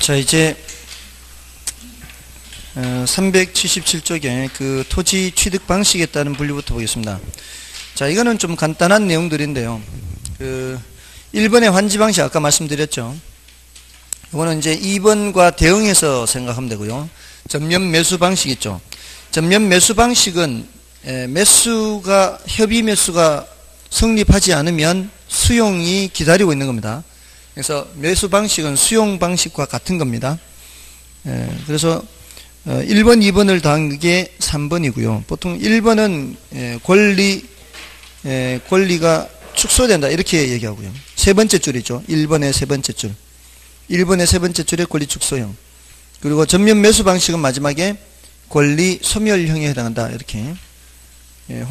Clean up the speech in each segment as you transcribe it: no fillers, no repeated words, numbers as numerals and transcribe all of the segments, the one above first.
자, 이제 377쪽에 그 토지 취득 방식에 따른 분류부터 보겠습니다. 자, 이거는 좀 간단한 내용들인데요. 1번의 환지 방식 아까 말씀드렸죠. 이거는 이제 2번과 대응해서 생각하면 되고요. 전면 매수 방식 있죠. 전면 매수 방식은 협의 매수가 성립하지 않으면 수용이 기다리고 있는 겁니다. 그래서 매수 방식은 수용 방식과 같은 겁니다. 그래서 1번, 2번을 더한 게 3번이고요. 보통 1번은 권리가 축소된다 이렇게 얘기하고요. 세 번째 줄이죠. 1번의 세 번째 줄. 1번의 세 번째 줄에 권리 축소형. 그리고 전면 매수 방식은 마지막에 권리 소멸형에 해당한다 이렇게.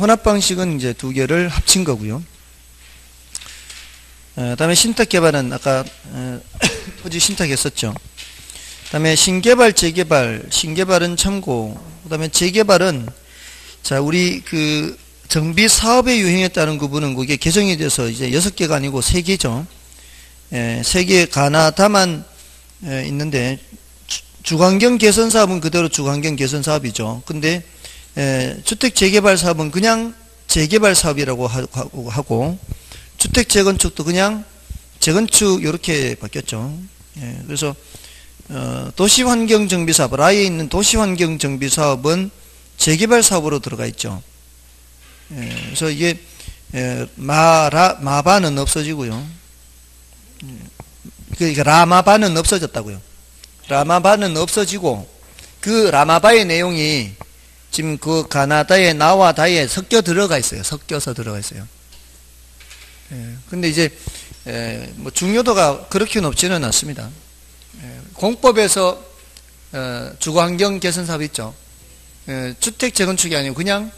혼합 방식은 이제 두 개를 합친 거고요. 다음에 신탁 개발은 아까 토지 신탁 했었죠. 다음에 신개발, 재개발, 신개발은 참고, 그 다음에 재개발은, 자, 우리 그 정비 사업의 유형에 따른 구분은 그게 개정이 돼서 이제 6개가 아니고 3개죠. 3개 가나다만 있는데, 주환경 개선 사업은 그대로 주환경 개선 사업이죠. 근데, 주택 재개발 사업은 그냥 재개발 사업이라고 하고, 주택 재건축도 그냥 재건축, 이렇게 바뀌었죠. 그래서, 도시환경정비사업, 라에 있는 도시환경정비사업은 재개발 사업으로 들어가 있죠. 그래서 이게, 마바는 없어지고요. 그러니까 라마바는 없어졌다고요. 라마바는 없어지고, 그 라마바의 내용이 지금 그 가나다의 나와 다에 섞여 들어가 있어요. 섞여서 들어가 있어요. 근데 이제, 뭐 중요도가 그렇게 높지는 않습니다. 공법에서 주거환경 개선 사업 있죠. 주택 재건축이 아니고 그냥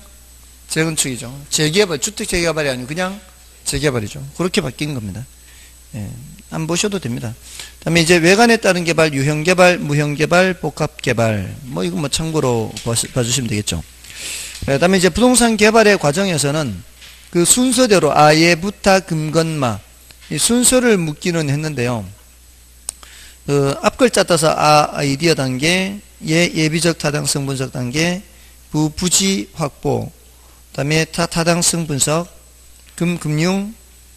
재건축이죠. 재개발, 주택 재개발이 아니고 그냥 재개발이죠. 그렇게 바뀐 겁니다. 안 보셔도 됩니다. 다음에 이제 외관에 따른 개발, 유형개발, 무형개발, 복합개발, 뭐 이거 뭐 참고로 봐주시면 되겠죠. 다음에 이제 부동산 개발의 과정에서는 그 순서대로 아예, 부타, 금건마 이 순서를 묻기는 했는데요. 앞글자 따서 아이디어 단계, 예비적 타당성 분석 단계, 부지 확보, 그 다음에 타당성 분석, 금융,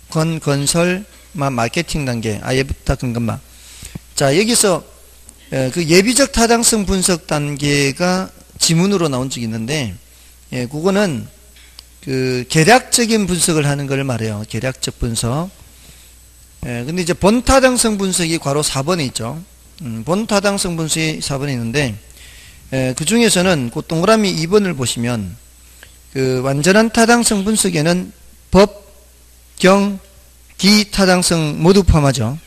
건설, 마케팅 단계, 아예부터 금건마. 자, 여기서 그 예비적 타당성 분석 단계가 지문으로 나온 적이 있는데, 그거는 그 계략적인 분석을 하는 걸 말해요. 계략적 분석. 근데 이제 본타당성 분석이 괄호 4번에 있죠. 본타당성 분석이 4번에 있는데, 그 중에서는 그 동그라미 2번을 보시면, 그 완전한 타당성 분석에는 법, 경, 기 타당성 모두 포함하죠.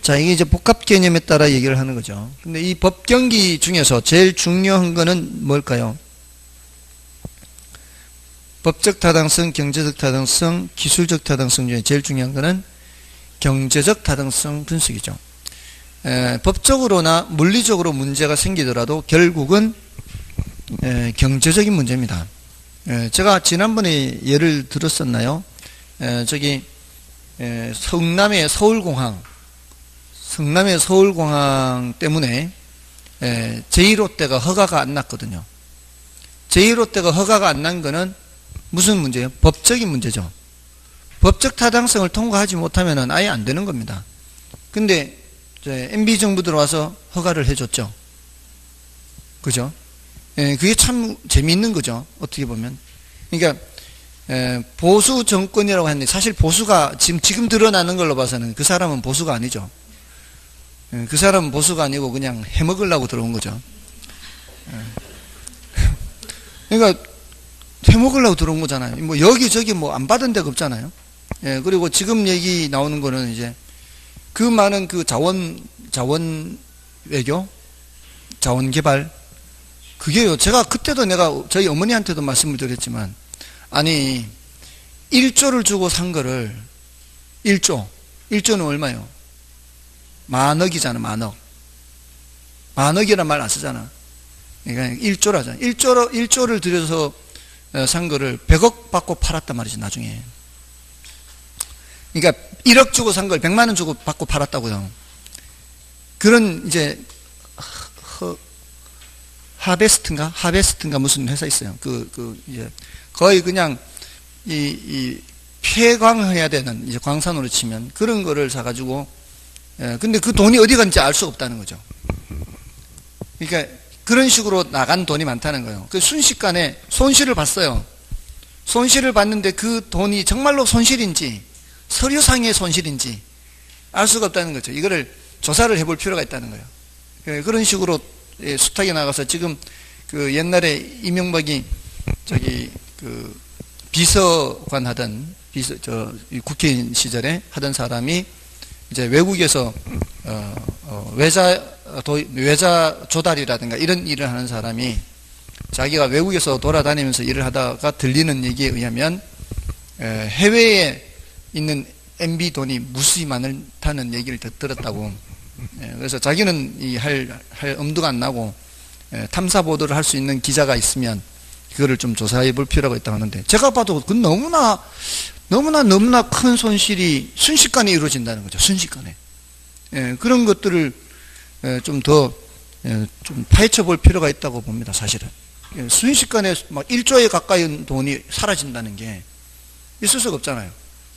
자, 이게 이제 복합 개념에 따라 얘기를 하는 거죠. 근데 이 법, 경기 중에서 제일 중요한 거는 뭘까요? 법적 타당성, 경제적 타당성, 기술적 타당성 중에 제일 중요한 거는 경제적 타당성 분석이죠. 법적으로나 물리적으로 문제가 생기더라도 결국은 경제적인 문제입니다. 제가 지난번에 예를 들었었나요? 저기 성남의 서울공항 때문에 제1롯데가 허가가 안 났거든요. 제1롯데가 허가가 안 난 거는 무슨 문제예요? 법적인 문제죠. 법적 타당성을 통과하지 못하면 아예 안 되는 겁니다. 근데 MB정부 들어와서 허가를 해줬죠. 그죠? 그게 참 재미있는 거죠. 어떻게 보면. 그러니까 보수 정권이라고 했는데 사실 보수가 지금 드러나는 걸로 봐서는 그 사람은 보수가 아니죠. 그 사람은 보수가 아니고 그냥 해먹으려고 들어온 거죠. 그러니까 해먹으려고 들어온 거잖아요. 뭐 여기저기 뭐 안 받은 데가 없잖아요. 그리고 지금 얘기 나오는 거는 이제 그 많은 그 자원 외교, 자원 개발, 그게요. 제가 그때도 내가 저희 어머니한테도 말씀을 드렸지만, 아니, 1조를 주고 산 거를, 1조는 얼마요? 만억이잖아, 만억. 만억이란 말 안 쓰잖아. 그러니까 1조라잖아. 1조를 들여서 산 거를 100억 받고 팔았단 말이지, 나중에. 그러니까 1억 주고 산 걸 100만 원 주고 받고 팔았다고요. 그런 이제 하베스트인가 무슨 회사 있어요. 이제 거의 그냥 이 폐광해야 되는 이제 광산으로 치면 그런 거를 사가지고, 근데 그 돈이 어디 갔는지 알 수 없다는 거죠. 그러니까 그런 식으로 나간 돈이 많다는 거예요. 그 순식간에 손실을 봤어요. 손실을 봤는데 그 돈이 정말로 손실인지 서류상의 손실인지 알 수가 없다는 거죠. 이거를 조사를 해볼 필요가 있다는 거예요. 그런 식으로 수탁에 나가서 지금 그 옛날에 이명박이 그 비서관 하던 국회의원 시절에 하던 사람이 이제 외국에서 외자 조달이라든가 이런 일을 하는 사람이 자기가 외국에서 돌아다니면서 일을 하다가 들리는 얘기에 의하면 해외에 있는 MB 돈이 무수히 많다는 얘기를 들었다고. 그래서 자기는 할 엄두가 안 나고 탐사 보도를 할 수 있는 기자가 있으면 그거를 좀 조사해 볼 필요가 있다고 하는데, 제가 봐도 그 너무나 큰 손실이 순식간에 이루어진다는 거죠. 순식간에. 그런 것들을 좀 더 좀 파헤쳐 볼 필요가 있다고 봅니다. 사실은. 순식간에 막 1조에 가까이 돈이 사라진다는 게 있을 수가 없잖아요.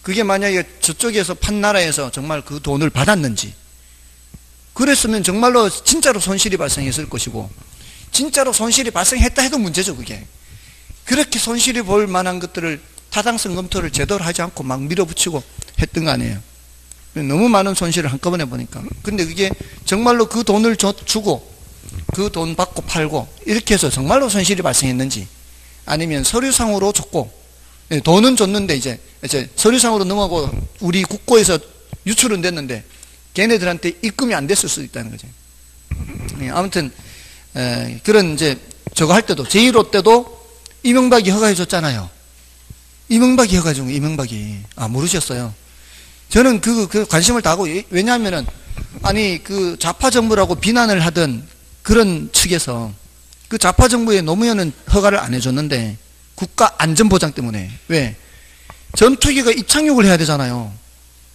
그게 만약에 저쪽에서 판 나라에서 정말 그 돈을 받았는지, 그랬으면 정말로 진짜로 손실이 발생했을 것이고, 진짜로 손실이 발생했다 해도 문제죠. 그게 그렇게 손실이 볼 만한 것들을 타당성 검토를 제대로 하지 않고 막 밀어붙이고 했던 거 아니에요. 너무 많은 손실을 한꺼번에 보니까. 근데 그게 정말로 그 돈을 주고 그 돈 받고 팔고 이렇게 해서 정말로 손실이 발생했는지, 아니면 서류상으로 줬고 돈은 줬는데 이제 서류상으로 넘어가고 우리 국고에서 유출은 됐는데 걔네들한테 입금이 안 됐을 수도 있다는 거죠. 아무튼 그런 이제 저거 할 때도, 제1호 때도 이명박이 허가해 줬잖아요. 이명박이 허가해 준 거, 이명박이. 모르셨어요? 저는 그 관심을 다 하고, 왜냐하면은 아니 그 좌파 정부라고 비난을 하던 그런 측에서 그 좌파 정부의 노무현은 허가를 안 해줬는데 국가 안전보장 때문에. 왜? 전투기가 이착륙을 해야 되잖아요.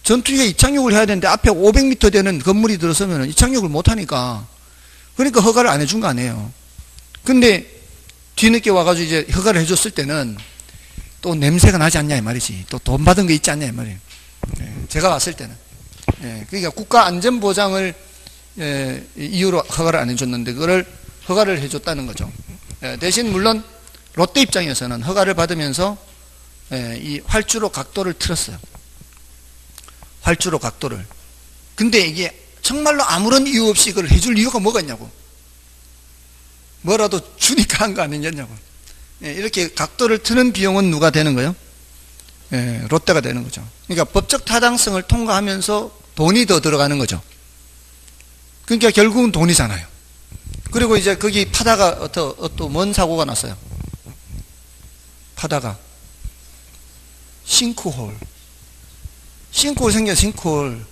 전투기가 이착륙을 해야 되는데 앞에 500m 되는 건물이 들어서면 이착륙을 못하니까, 그러니까 허가를 안 해준 거 아니에요. 근데 뒤늦게 와가지고 이제 허가를 해줬을 때는 또 냄새가 나지 않냐 이 말이지. 또 돈 받은 거 있지 않냐 이 말이에요. 제가 왔을 때는. 그러니까 국가 안전보장을 이유로 허가를 안 해줬는데 그걸 허가를 해줬다는 거죠. 대신 물론 롯데 입장에서는 허가를 받으면서 이 활주로 각도를 틀었어요. 활주로 각도를. 근데 이게 정말로 아무런 이유 없이 그걸 해줄 이유가 뭐가 있냐고. 뭐라도 주니까 한 거 아니냐고. 이렇게 각도를 트는 비용은 누가 되는 거예요? 롯데가 되는 거죠. 그러니까 법적 타당성을 통과하면서 돈이 더 들어가는 거죠. 그러니까 결국은 돈이잖아요. 그리고 이제 거기 파다가 또 뭔 사고가 났어요? 파다가 싱크홀 생겨. 싱크홀.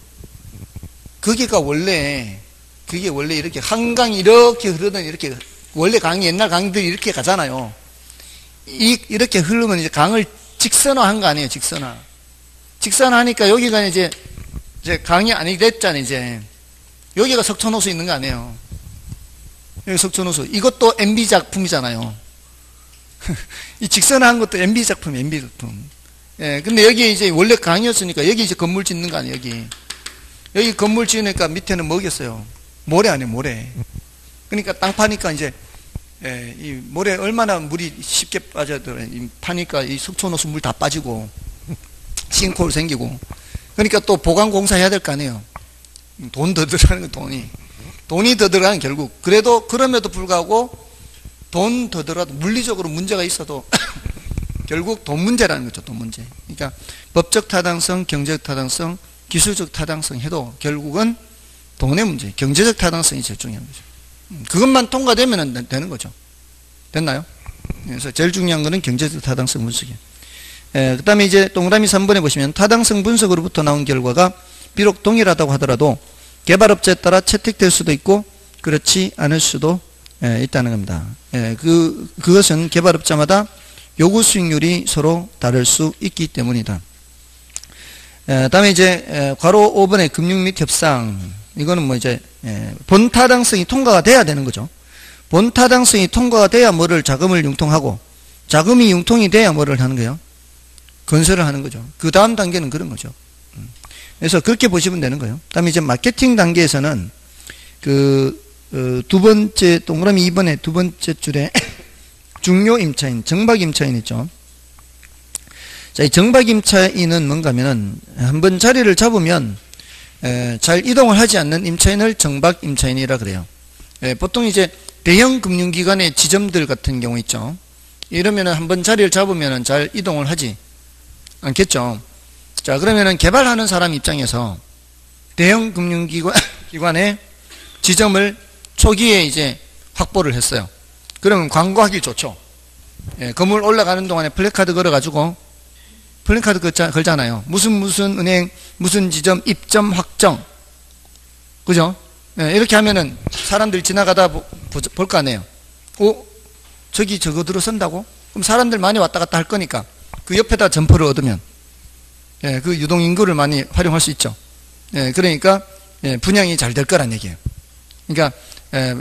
그게 원래 이렇게 한강이 이렇게 흐르던, 이렇게 원래 강이, 옛날 강들이 이렇게 가잖아요. 이렇게 흐르면 이제 강을 직선화한 거 아니에요. 직선화하니까 여기가 이제 강이 아니 됐잖아요. 이제 여기가 석촌호수 있는 거 아니에요. 여기 석촌호수. 이것도 MB 작품이잖아요. 이 직선화한 것도 MB 작품. 근데 여기 이제 원래 강이었으니까 여기 이제 건물 짓는 거 아니에요. 여기 건물 지으니까 밑에는 뭐겠어요? 모래 아니에요. 모래. 그러니까 땅 파니까 이제 이 모래 얼마나 물이 쉽게 빠져들어요. 파니까 이 석촌호수 물 다 빠지고 싱크홀 생기고. 그러니까 또 보강공사 해야 될 거 아니에요. 돈 더 들어가는 거. 돈이 더 들어가는, 결국. 그럼에도 불구하고 돈 더 들어가도 물리적으로 문제가 있어도 결국 돈 문제라는 거죠. 돈 문제. 그러니까 법적 타당성, 경제적 타당성, 기술적 타당성 해도 결국은 돈의 문제, 경제적 타당성이 제일 중요한 거죠. 그것만 통과되면 되는 거죠. 됐나요? 그래서 제일 중요한 거는 경제적 타당성 분석이에요. 그 다음에 이제 동그라미 3번에 보시면 타당성 분석으로부터 나온 결과가 비록 동일하다고 하더라도 개발업체에 따라 채택될 수도 있고 그렇지 않을 수도 있다는 겁니다. 그것은 개발업자마다 요구 수익률이 서로 다를 수 있기 때문이다. 다음에 이제 괄호 5번의 금융 및 협상. 이거는 뭐 이제 본타당성이 통과가 돼야 되는 거죠. 본타당성이 통과가 돼야 뭐를 자금을 융통하고, 자금이 융통이 돼야 뭐를 하는 거예요? 건설을 하는 거죠. 그 다음 단계는 그런 거죠. 그래서 그렇게 보시면 되는 거예요. 다음에 이제 마케팅 단계에서는 두 번째 동그라미 2번에 두 번째 줄에 중요 임차인, 정박 임차인 있죠. 자, 이 정박 임차인은 뭔가 하면은 한번 자리를 잡으면 잘 이동을 하지 않는 임차인을 정박 임차인이라 그래요. 보통 이제 대형 금융기관의 지점들 같은 경우 있죠. 이러면은 한번 자리를 잡으면은 잘 이동을 하지 않겠죠. 자, 그러면은 개발하는 사람 입장에서 대형 금융기관의 지점을 초기에 이제 확보를 했어요. 그러면 광고하기 좋죠. 건물 올라가는 동안에 플래카드 걸어가지고, 플래카드 걸잖아요. 무슨 은행, 무슨 지점, 입점 확정. 그죠? 이렇게 하면은 사람들이 지나가다 볼 거 아니에요. 저기 저거 들어선다고? 그럼 사람들 많이 왔다 갔다 할 거니까 그 옆에다 점포를 얻으면 그 유동인구를 많이 활용할 수 있죠. 그러니까 분양이 잘 될 거란 얘기예요. 그러니까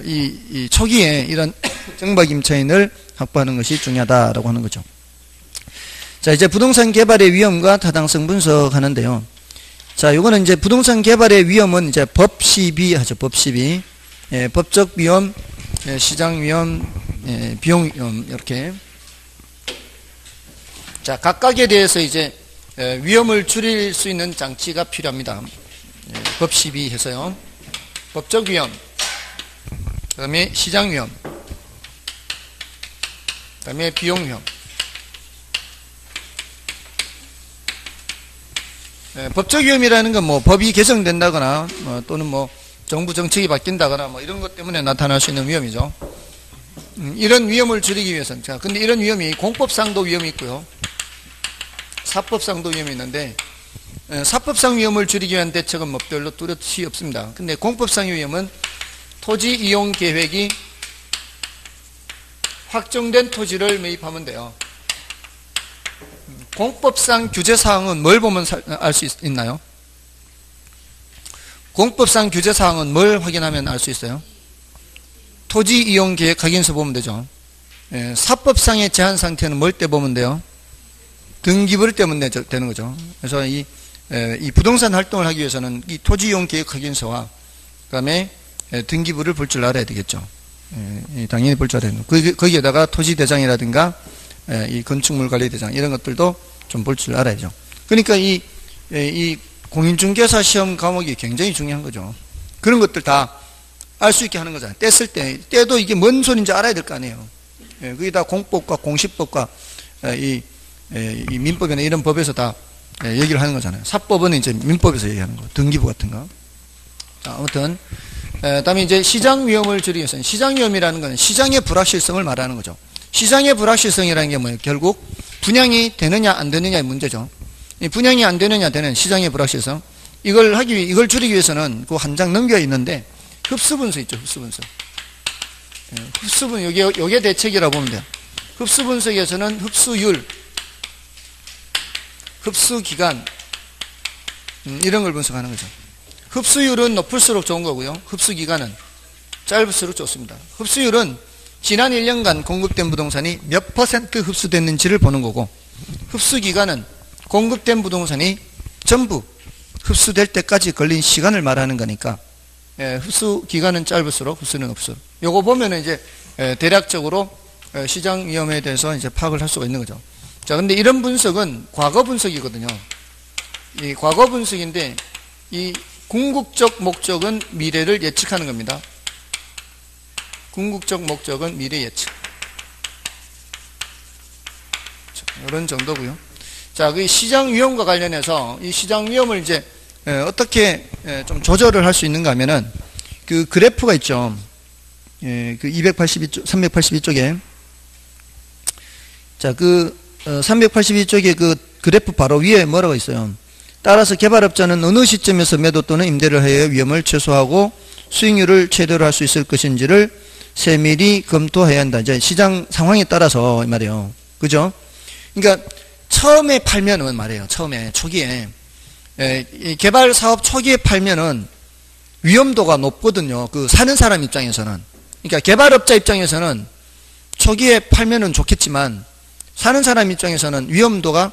이 초기에 이런 정박 임차인을 확보하는 것이 중요하다라고 하는 거죠. 자, 이제 부동산 개발의 위험과 타당성 분석하는데요. 자, 요거는 이제 부동산 개발의 위험은 이제 법 시비 하죠. 법 시비. 법적 위험, 시장 위험, 비용 위험, 이렇게. 자, 각각에 대해서 이제 위험을 줄일 수 있는 장치가 필요합니다. 법 시비 해서요. 법적 위험, 그 다음에 시장 위험, 그 다음에 비용 위험. 법적 위험이라는 건 뭐 법이 개정된다거나 또는 뭐 정부 정책이 바뀐다거나 뭐 이런 것 때문에 나타날 수 있는 위험이죠. 이런 위험을 줄이기 위해서는, 자, 근데 이런 위험이 공법상도 위험이 있고요, 사법상도 위험이 있는데, 사법상 위험을 줄이기 위한 대책은 뭐 별로 뚜렷이 없습니다. 근데 공법상의 위험은 토지 이용 계획이 확정된 토지를 매입하면 돼요. 공법상 규제사항은 뭘 보면 알 수 있나요? 공법상 규제사항은 뭘 확인하면 알 수 있어요? 토지 이용 계획 확인서 보면 되죠. 사법상의 제한 상태는 뭘 때 보면 돼요? 등기부를 때면 되는 거죠. 그래서 이 부동산 활동을 하기 위해서는 이 토지 이용 계획 확인서와 그 다음에 등기부를 볼 줄 알아야 되겠죠. 당연히 볼 줄 알아야 되는 거기에다가 토지대장이라든가 이 건축물관리대장 이런 것들도 좀 볼 줄 알아야죠. 그러니까 이 공인중개사 시험 과목이 굉장히 중요한 거죠. 그런 것들 다 알 수 있게 하는 거잖아요. 때도 이게 뭔 소리인지 알아야 될 거 아니에요. 거기다 공법과 공시법과 이 민법이나 이런 법에서 다 얘기를 하는 거잖아요. 사법은 이제 민법에서 얘기하는 거, 등기부 같은 거. 자, 아무튼 다음에 이제 시장 위험을 줄이기 위해서는, 시장 위험이라는 것은 시장의 불확실성을 말하는 거죠. 시장의 불확실성이라는 게 뭐예요? 결국 분양이 되느냐 안 되느냐의 문제죠. 이 분양이 안 되느냐 되는 시장의 불확실성, 이걸 줄이기 위해서는 그 한 장 넘겨 있는데 흡수분수 있죠. 흡수분수. 흡수분 요게 대책이라고 보면 돼요. 흡수분석에서는 흡수율, 흡수기간 이런 걸 분석하는 거죠. 흡수율은 높을수록 좋은 거고요, 흡수기간은 짧을수록 좋습니다. 흡수율은 지난 1년간 공급된 부동산이 몇 % 흡수됐는지를 보는 거고, 흡수기간은 공급된 부동산이 전부 흡수될 때까지 걸린 시간을 말하는 거니까, 흡수기간은 짧을수록 흡수는 없을수록, 요거 보면은 이제 대략적으로 시장 위험에 대해서 이제 파악을 할 수가 있는 거죠. 자, 근데 이런 분석은 과거 분석이거든요. 이 과거 분석인데, 이 궁극적 목적은 미래를 예측하는 겁니다. 궁극적 목적은 미래 예측. 자, 이런 정도고요. 자, 그 시장 위험과 관련해서 이 시장 위험을 이제 어떻게 좀 조절을 할 수 있는가 하면은, 그 그래프가 있죠. 그 382쪽에. 자, 382쪽에 그 그래프 바로 위에 뭐라고 있어요? 따라서 개발업자는 어느 시점에서 매도 또는 임대를 하여 위험을 최소화하고 수익률을 최대로 할 수 있을 것인지를 세밀히 검토해야 한다. 이제 시장 상황에 따라서 이 말이에요. 그죠? 그러니까 처음에 팔면은 말이에요. 처음에 초기에 이 개발 사업 초기에 팔면은 위험도가 높거든요. 그 사는 사람 입장에서는. 그러니까 개발업자 입장에서는 초기에 팔면은 좋겠지만 사는 사람 입장에서는 위험도가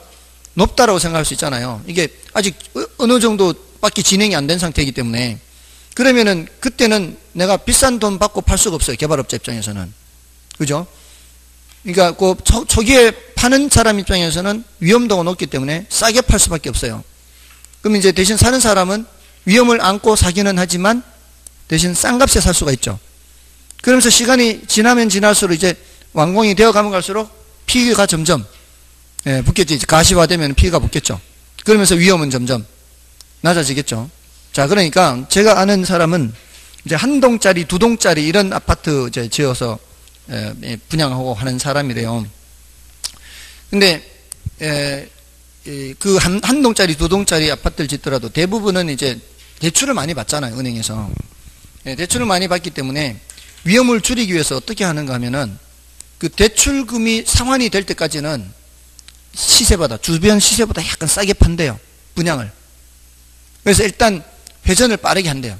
높다라고 생각할 수 있잖아요. 이게 아직 어느 정도밖에 진행이 안 된 상태이기 때문에 그러면은 그때는 내가 비싼 돈 받고 팔 수가 없어요. 개발업자 입장에서는. 그죠? 그러니까 그 초기에 파는 사람 입장에서는 위험도가 높기 때문에 싸게 팔 수밖에 없어요. 그럼 이제 대신 사는 사람은 위험을 안고 사기는 하지만 대신 싼 값에 살 수가 있죠. 그러면서 시간이 지나면 지날수록 이제 완공이 되어 가면 갈수록 피해가 점점 붙겠죠. 이제 가시화되면 피해가 붙겠죠. 그러면서 위험은 점점 낮아지겠죠. 자, 그러니까 제가 아는 사람은 이제 한 동짜리, 두 동짜리 이런 아파트 이제 지어서 분양하고 하는 사람이래요. 근데 그 한 동짜리, 두 동짜리 아파트를 짓더라도 대부분은 이제 대출을 많이 받잖아요, 은행에서. 대출을 많이 받기 때문에 위험을 줄이기 위해서 어떻게 하는가 하면은 그 대출금이 상환이 될 때까지는 시세보다, 주변 시세보다 약간 싸게 판대요, 분양을. 그래서 일단 회전을 빠르게 한대요.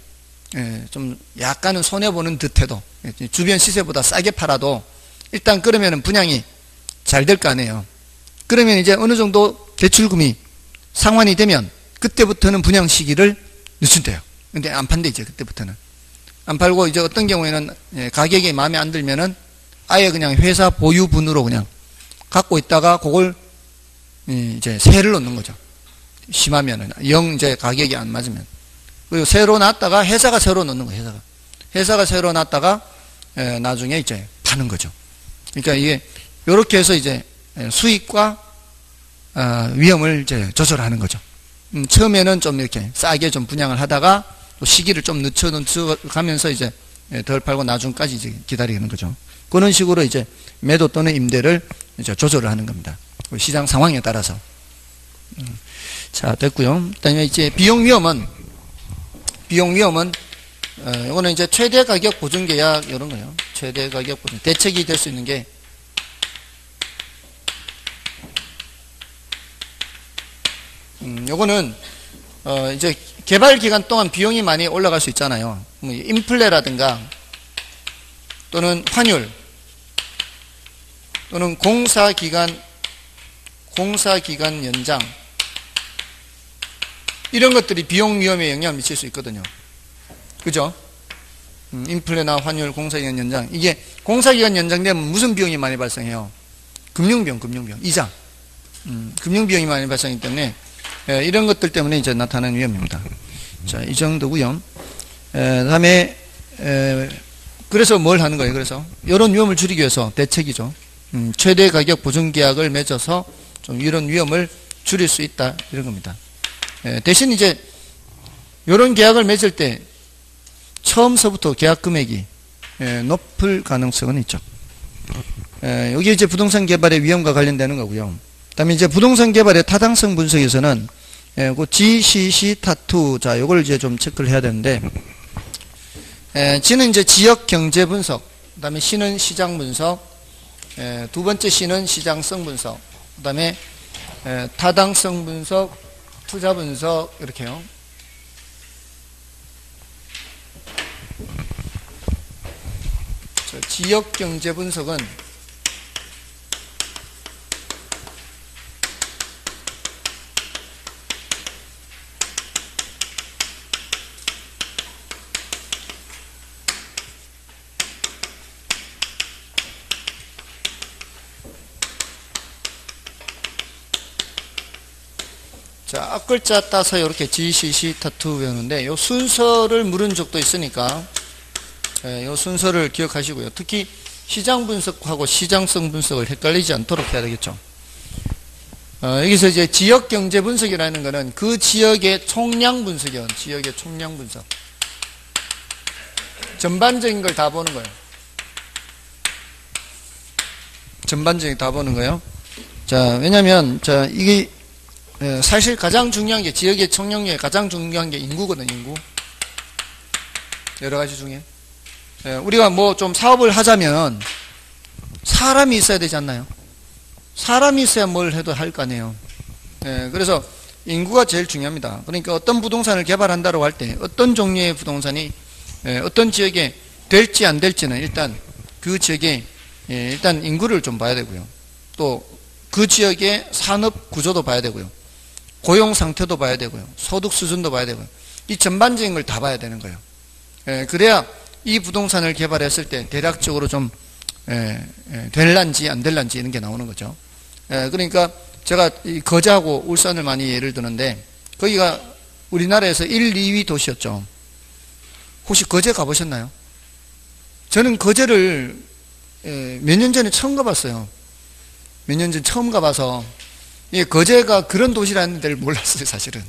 좀 약간은 손해보는 듯 해도 주변 시세보다 싸게 팔아도 일단 그러면은 분양이 잘 될 거 아니에요. 그러면 이제 어느 정도 대출금이 상환이 되면 그때부터는 분양 시기를 늦춘대요. 근데 안 판대, 이제 그때부터는. 안 팔고 이제 어떤 경우에는 가격이 마음에 안 들면은 아예 그냥 회사 보유분으로 그냥 갖고 있다가 그걸 이제 세를 놓는 거죠. 심하면은 영 이제 가격이 안 맞으면. 그리고 새로 놨다가 회사가 새로 놓는 거예요. 회사가 새로 놨다가 나중에 이제 파는 거죠. 그러니까 이게 이렇게 해서 이제 수익과 위험을 이제 조절하는 거죠. 처음에는 좀 이렇게 싸게 좀 분양을 하다가 또 시기를 좀 늦춰가면서 이제 덜 팔고 나중까지 이제 기다리는 거죠. 그런 식으로 이제 매도 또는 임대를 이제 조절을 하는 겁니다. 시장 상황에 따라서. 자, 됐고요. 그다음에 이제 비용 위험은 이거는 이제 최대 가격 보증 계약 이런 거예요. 최대 가격 보증 대책이 될 수 있는 게 요거는 이제 개발 기간 동안 비용이 많이 올라갈 수 있잖아요. 뭐 인플레라든가 또는 환율 또는 공사 기간 연장 이런 것들이 비용 위험에 영향을 미칠 수 있거든요. 그죠? 인플레나 환율, 공사기간 연장. 이게 공사기간 연장되면 무슨 비용이 많이 발생해요? 금융비용, 이자. 금융비용이 많이 발생하기 때문에 이런 것들 때문에 이제 나타나는 위험입니다. 자, 이 정도고요. 다음에 그래서 뭘 하는 거예요? 그래서 이런 위험을 줄이기 위해서 대책이죠. 최대 가격 보증 계약을 맺어서 좀 이런 위험을 줄일 수 있다 이런 겁니다. 대신 이제 이런 계약을 맺을 때 처음서부터 계약 금액이 높을 가능성은 있죠. 여기 이제 부동산 개발의 위험과 관련되는 거고요. 그다음에 이제 부동산 개발의 타당성 분석에서는 그 GCC 타투, 자, 요걸 이제 좀 체크를 해야 되는데, G는 이제 지역 경제 분석, 그다음에 C는 시장 분석, 두 번째 C는 시장성 분석, 그다음에 타당성 분석, 투자 분석 이렇게요. 지역 경제 분석은 자, 앞글자 따서 이렇게 GCC 타투 외우는데 요 순서를 물은 적도 있으니까 요 순서를 기억하시고요. 특히 시장 분석하고 시장성 분석을 헷갈리지 않도록 해야 되겠죠. 여기서 이제 지역 경제 분석이라는 거는 그 지역의 총량 분석이요. 지역의 총량 분석. 전반적인 걸 다 보는 거예요. 전반적인 다 보는 거예요. 자, 왜냐면 자, 이게 사실 가장 중요한 게 지역의 총량에 가장 중요한 게 인구거든요. 인구. 여러 가지 중에 우리가 뭐 좀 사업을 하자면 사람이 있어야 되지 않나요? 사람이 있어야 뭘 해도 할 거 아니에요. 그래서 인구가 제일 중요합니다. 그러니까 어떤 부동산을 개발한다고 할 때 어떤 종류의 부동산이 어떤 지역에 될지 안 될지는 일단 그 지역에 일단 인구를 좀 봐야 되고요. 또 그 지역의 산업 구조도 봐야 되고요. 고용 상태도 봐야 되고요. 소득 수준도 봐야 되고요. 이 전반적인 걸 다 봐야 되는 거예요. 그래야 이 부동산을 개발했을 때 대략적으로 좀 될란지 안 될란지 이런 게 나오는 거죠. 그러니까 제가 이 거제하고 울산을 많이 예를 드는데 거기가 우리나라에서 1, 2위 도시였죠. 혹시 거제 가보셨나요? 저는 거제를 몇 년 전에 처음 가봤어요. 몇 년 전 처음 가봐서 거제가 그런 도시라는 데를 몰랐어요, 사실은.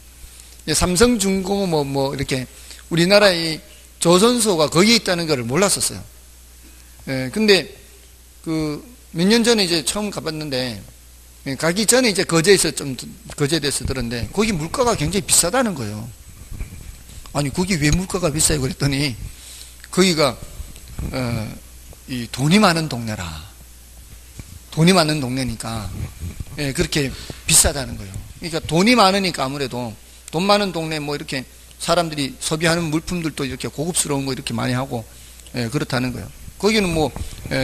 삼성중공업 뭐 이렇게 우리나라의 조선소가 거기에 있다는 것을 몰랐었어요. 근데 그 몇 년 전에 이제 처음 가봤는데 가기 전에 이제 거제에서 좀 거제에 대해서 들었는데 거기 물가가 굉장히 비싸다는 거예요. 아니 거기 왜 물가가 비싸요? 그랬더니 거기가 이 돈이 많은 동네라. 돈이 많은 동네니까 그렇게 비싸다는 거예요. 그러니까 돈이 많으니까 아무래도 돈 많은 동네 뭐 이렇게 사람들이 소비하는 물품들도 이렇게 고급스러운 거 이렇게 많이 하고 그렇다는 거예요. 거기는 뭐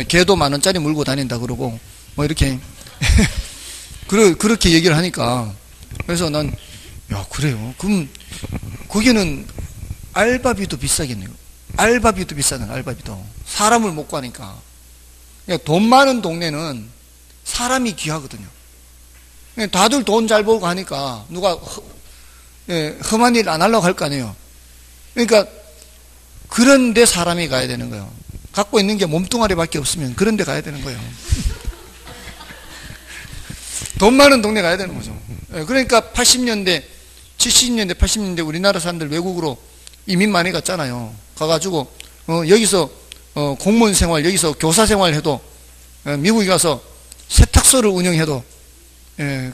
개도 10,000원짜리 물고 다닌다 그러고 뭐 이렇게 그렇게 얘기를 하니까 그래서 난 야 그래요? 그럼 거기는 알바비도 비싸겠네요. 알바비도 비싸네. 알바비도 사람을 못 구하니까. 그러니까 돈 많은 동네는 사람이 귀하거든요. 다들 돈 잘 벌고 하니까 누가 험한 일 안 하려고 할 거 아니에요. 그러니까 그런데 사람이 가야 되는 거예요. 갖고 있는 게 몸뚱아리밖에 없으면 그런데 가야 되는 거예요. 돈 많은 동네 가야 되는 거죠. 그러니까 80년대, 70년대, 80년대 우리나라 사람들 외국으로 이민 많이 갔잖아요. 가가지고 여기서 공무원 생활, 여기서 교사 생활 해도 미국에 가서 세탁소를 운영해도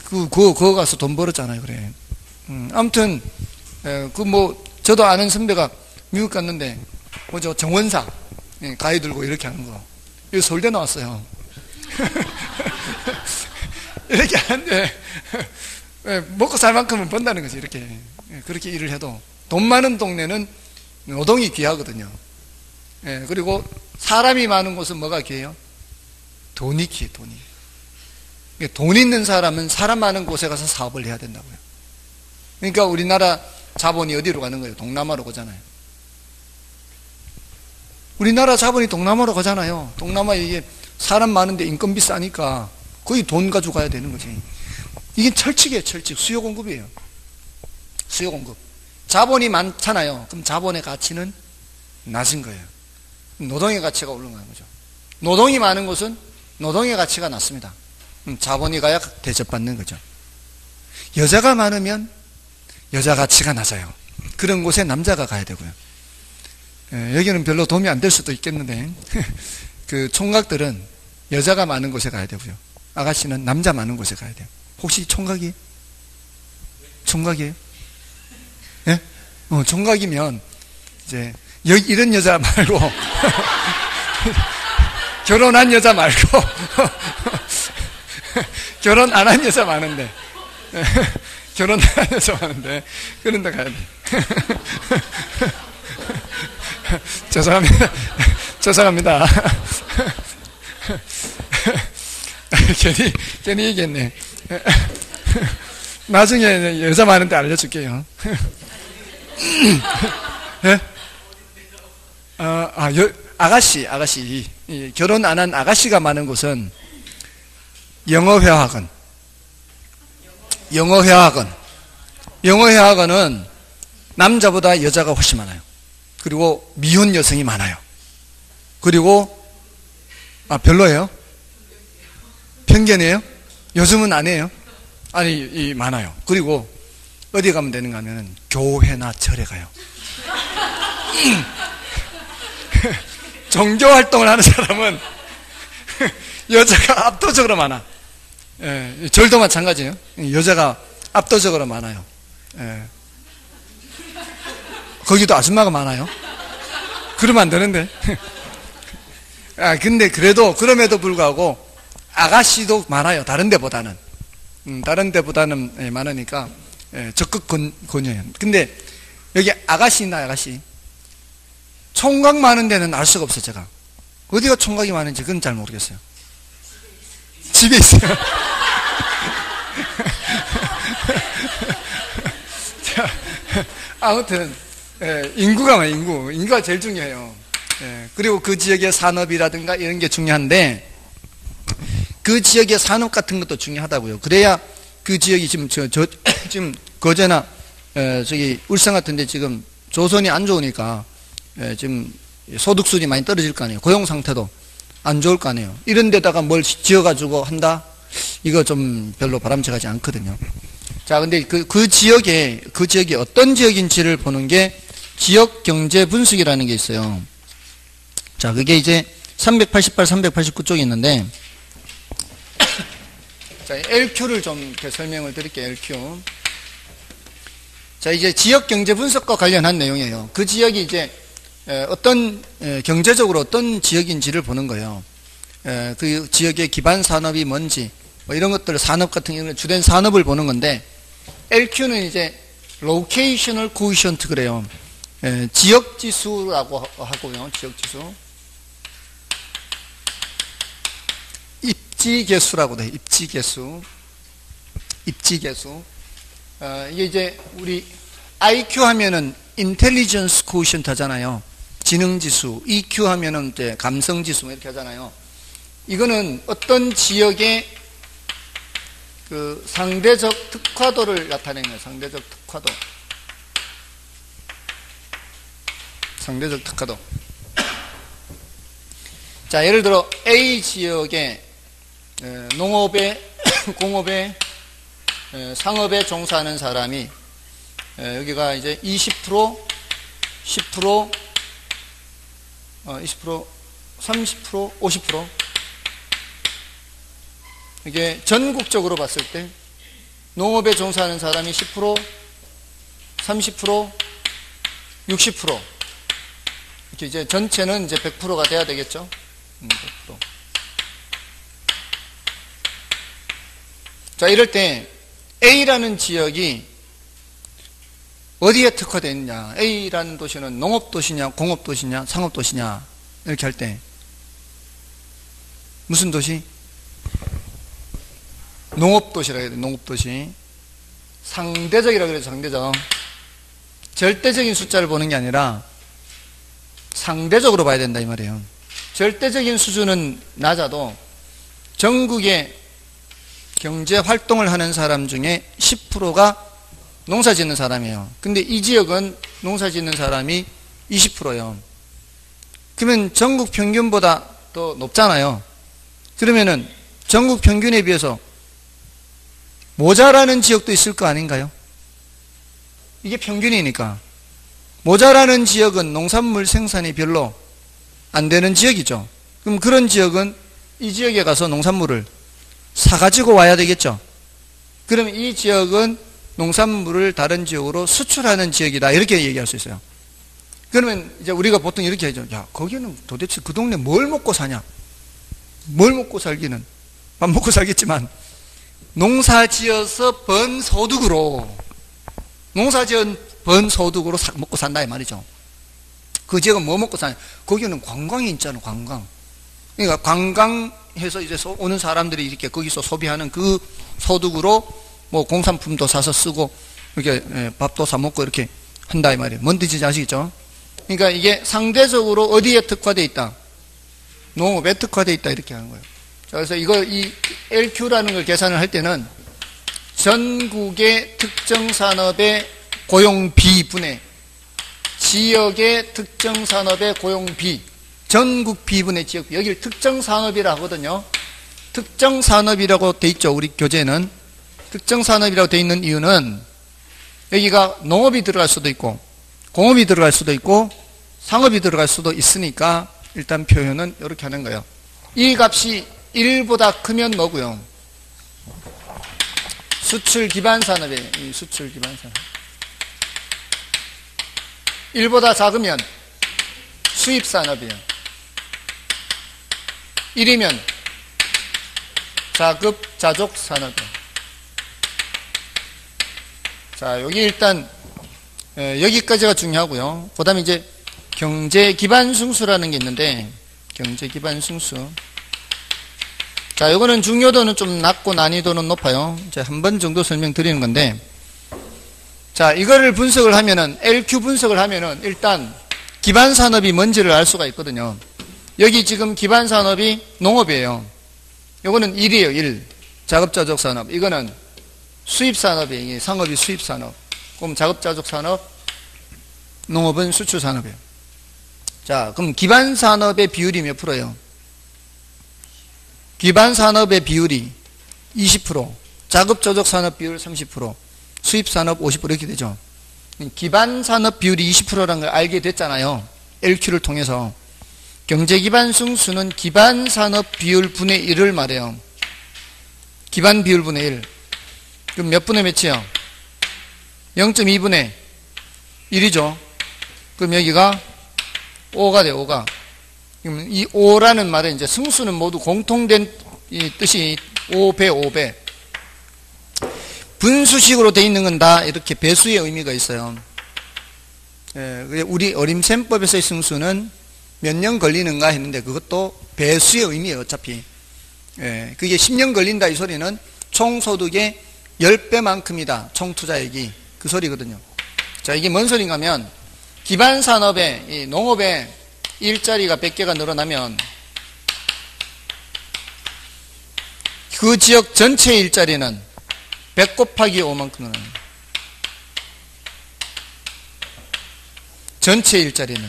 그거 가서 돈 벌었잖아요. 그래. 아무튼 저도 아는 선배가 미국 갔는데 뭐죠 정원사 가위 들고 이렇게 하는 거. 여기 서울대 나왔어요. 이렇게 하는데 먹고 살 만큼은 번다는 거지. 이렇게 그렇게 일을 해도 돈 많은 동네는 노동이 귀하거든요. 그리고 사람이 많은 곳은 뭐가 귀해요? 돈이 귀해. 돈 있는 사람은 사람 많은 곳에 가서 사업을 해야 된다고요. 그러니까 우리나라 자본이 어디로 가는 거예요? 동남아로 가잖아요. 우리나라 자본이 동남아로 가잖아요. 동남아 이게 사람 많은데 인건비 싸니까 거의 돈 가지고 가야 되는 거지. 이게 철칙이에요. 철칙. 수요 공급이에요. 수요 공급. 자본이 많잖아요. 그럼 자본의 가치는 낮은 거예요. 노동의 가치가 올라가는 거죠. 노동이 많은 곳은 노동의 가치가 낮습니다. 자본이 가야 대접받는 거죠. 여자가 많으면 여자 가치가 낮아요. 그런 곳에 남자가 가야 되고요. 여기는 별로 도움이 안 될 수도 있겠는데 그 총각들은 여자가 많은 곳에 가야 되고요. 아가씨는 남자 많은 곳에 가야 돼요. 혹시 총각이에요? 총각이에요? 예? 총각이면 이제 이런 여자 말고 결혼한 여자 말고 결혼 안 한 여자 많은데 결혼 안 한 여자 많은데 그런 데 가야 돼. 죄송합니다. 괜히 얘기했네. 나중에 여자 많은데 알려줄게요. 예? 아가씨, 결혼 안 한 아가씨가 많은 곳은 영어회화학원은 남자보다 여자가 훨씬 많아요. 그리고 미혼 여성이 많아요. 그리고 별로예요? 편견이에요? 요즘은 안 해요? 아니 많아요. 그리고 어디 가면 되는가 하면 교회나 절에 가요. 종교활동을 하는 사람은 여자가 압도적으로 많아. 절도 마찬가지예요. 여자가 압도적으로 많아요. 거기도 아줌마가 많아요. 그러면 안 되는데. 근데 그럼에도 불구하고 아가씨도 많아요. 다른 데보다는 많으니까 적극 권유해요. 근데 여기 아가씨 있나, 아가씨? 총각 많은 데는 알 수가 없어요, 제가. 어디가 총각이 많은지 그건 잘 모르겠어요. 집에 있어요. 자, 아무튼 인구가 많아요. 인구가 제일 중요해요. 그리고 그 지역의 산업이라든가 이런 게 중요한데, 그 지역의 산업 같은 것도 중요하다고요. 그래야 그 지역이 지금 지금 거제나 저기 울산 같은데 지금 조선이 안 좋으니까 지금 소득 수준이 많이 떨어질 거 아니에요. 고용 상태도 안 좋을 거 아니에요. 이런 데다가 뭘 지어가지고 한다? 이거 좀 별로 바람직하지 않거든요. 자, 근데 그 지역이 어떤 지역인지를 보는 게 지역 경제 분석이라는 게 있어요. 자, 그게 이제 388, 389쪽에 있는데, 자, LQ를 좀 이렇게 설명을 드릴게요, LQ. 자, 이제 지역 경제 분석과 관련한 내용이에요. 그 지역이 이제 어떤 경제적으로 어떤 지역인지를 보는 거예요. 그 지역의 기반 산업이 뭔지, 뭐 이런 것들, 산업 같은 경우는 주된 산업을 보는 건데, LQ는 이제 로케이셔널 코이션트 그래요. 지역 지수라고 하고요. 지역 지수. 입지 개수라고 돼요. 입지 개수. 입지 개수. 이게 이제 우리 IQ 하면은 인텔리전스 코이션트 하잖아요. 지능 지수. EQ 하면은 이제 감성 지수 이렇게 하잖아요. 이거는 어떤 지역의 그 상대적 특화도를 나타내는 거예요. 상대적 특화도. 상대적 특화도. 자, 예를 들어 A 지역에 농업에, 공업에, 상업에 종사하는 사람이 여기가 이제 20%, 10%, 20%, 30%, 50%. 이게 전국적으로 봤을 때 농업에 종사하는 사람이 10%, 30%, 60%. 이렇게 이제 전체는 이제 100%가 돼야 되겠죠. 100%. 자, 이럴 때 A라는 지역이 어디에 특화되어 있느냐? A라는 도시는 농업도시냐, 공업도시냐, 상업도시냐? 이렇게 할 때 무슨 도시? 농업도시라 해야 돼. 농업도시. 상대적이라 그래서 상대적. 절대적인 숫자를 보는 게 아니라 상대적으로 봐야 된다 이 말이에요. 절대적인 수준은 낮아도 전국에 경제 활동을 하는 사람 중에 10%가 농사 짓는 사람이에요. 근데 이 지역은 농사 짓는 사람이 20%예요. 그러면 전국 평균보다 더 높잖아요. 그러면은 전국 평균에 비해서 모자라는 지역도 있을 거 아닌가요? 이게 평균이니까. 모자라는 지역은 농산물 생산이 별로 안 되는 지역이죠. 그럼 그런 지역은 이 지역에 가서 농산물을 사가지고 와야 되겠죠. 그러면 이 지역은 농산물을 다른 지역으로 수출하는 지역이다. 이렇게 얘기할 수 있어요. 그러면 이제 우리가 보통 이렇게 하죠. 야, 거기는 도대체 그 동네 뭘 먹고 사냐? 뭘 먹고 살기는? 밥 먹고 살겠지만, 농사 지어서 번 소득으로, 농사 지은 번 소득으로 먹고 산다 이 말이죠. 그 지역은 뭐 먹고 사냐? 거기는 관광이 있잖아, 관광. 그러니까 관광해서 이제 오는 사람들이 이렇게 거기서 소비하는 그 소득으로 뭐 공산품도 사서 쓰고, 이렇게 밥도 사 먹고 이렇게 한다 이 말이에요. 뭔 뜻인지 아시겠죠? 그러니까 이게 상대적으로 어디에 특화되어 있다? 농업에 특화되어 있다 이렇게 하는 거예요. 그래서 이 LQ라는 걸 계산을 할 때는 전국의 특정 산업의 고용비 분의 지역의 특정 산업의 고용비, 전국 비분의 지역비, 여기를 특정 산업이라 하거든요. 특정 산업이라고 돼 있죠. 우리 교재는 특정 산업이라고 돼 있는 이유는 여기가 농업이 들어갈 수도 있고 공업이 들어갈 수도 있고 상업이 들어갈 수도 있으니까 일단 표현은 이렇게 하는 거예요. 이 값이 1보다 크면 뭐고요? 수출 기반 산업이에요. 이 수출 기반 산업. 1보다 작으면 수입 산업이에요. 1이면 자급자족 산업이에요. 자, 여기 일단 여기까지가 중요하고요. 그 다음에 이제 경제 기반 승수라는 게 있는데, 경제 기반 승수. 자, 이거는 중요도는 좀 낮고 난이도는 높아요. 이제 한 번 정도 설명드리는 건데, 자, 이거를 분석을 하면은, LQ 분석을 하면은 일단 기반 산업이 뭔지를 알 수가 있거든요. 여기 지금 기반 산업이 농업이에요. 요거는 1이에요, 1. 자급자족 산업. 이거는 수입 산업이에요. 상업이 수입 산업. 그럼 자급자족 산업, 농업은 수출 산업이에요. 자, 그럼 기반 산업의 비율이 몇 프로예요? 기반 산업의 비율이 20%, 자급자족 산업 비율 30%, 수입 산업 50% 이렇게 되죠. 기반 산업 비율이 20%라는 걸 알게 됐잖아요. LQ를 통해서. 경제 기반 승수는 기반 산업 비율 분의 1을 말해요. 기반 비율 분의 1. 그럼 몇 분의 몇이요? 0.2분의 1이죠. 그럼 여기가 5가 돼요, 5가. 그럼 이 5라는 말은 이제 승수는 모두 공통된 이 뜻이 5배, 5배. 분수식으로 되어 있는 건 다 이렇게 배수의 의미가 있어요. 우리 어림셈법에서의 승수는 몇 년 걸리는가 했는데 그것도 배수의 의미예요, 어차피. 그게 10년 걸린다 이 소리는 총소득의 10배만큼이다, 총투자액이. 그 소리거든요. 자, 이게 뭔 소린가 하면 기반 산업에, 이 농업에 일자리가 100개가 늘어나면 그 지역 전체 일자리는 100 곱하기 5만큼 늘어나요. 전체 일자리는.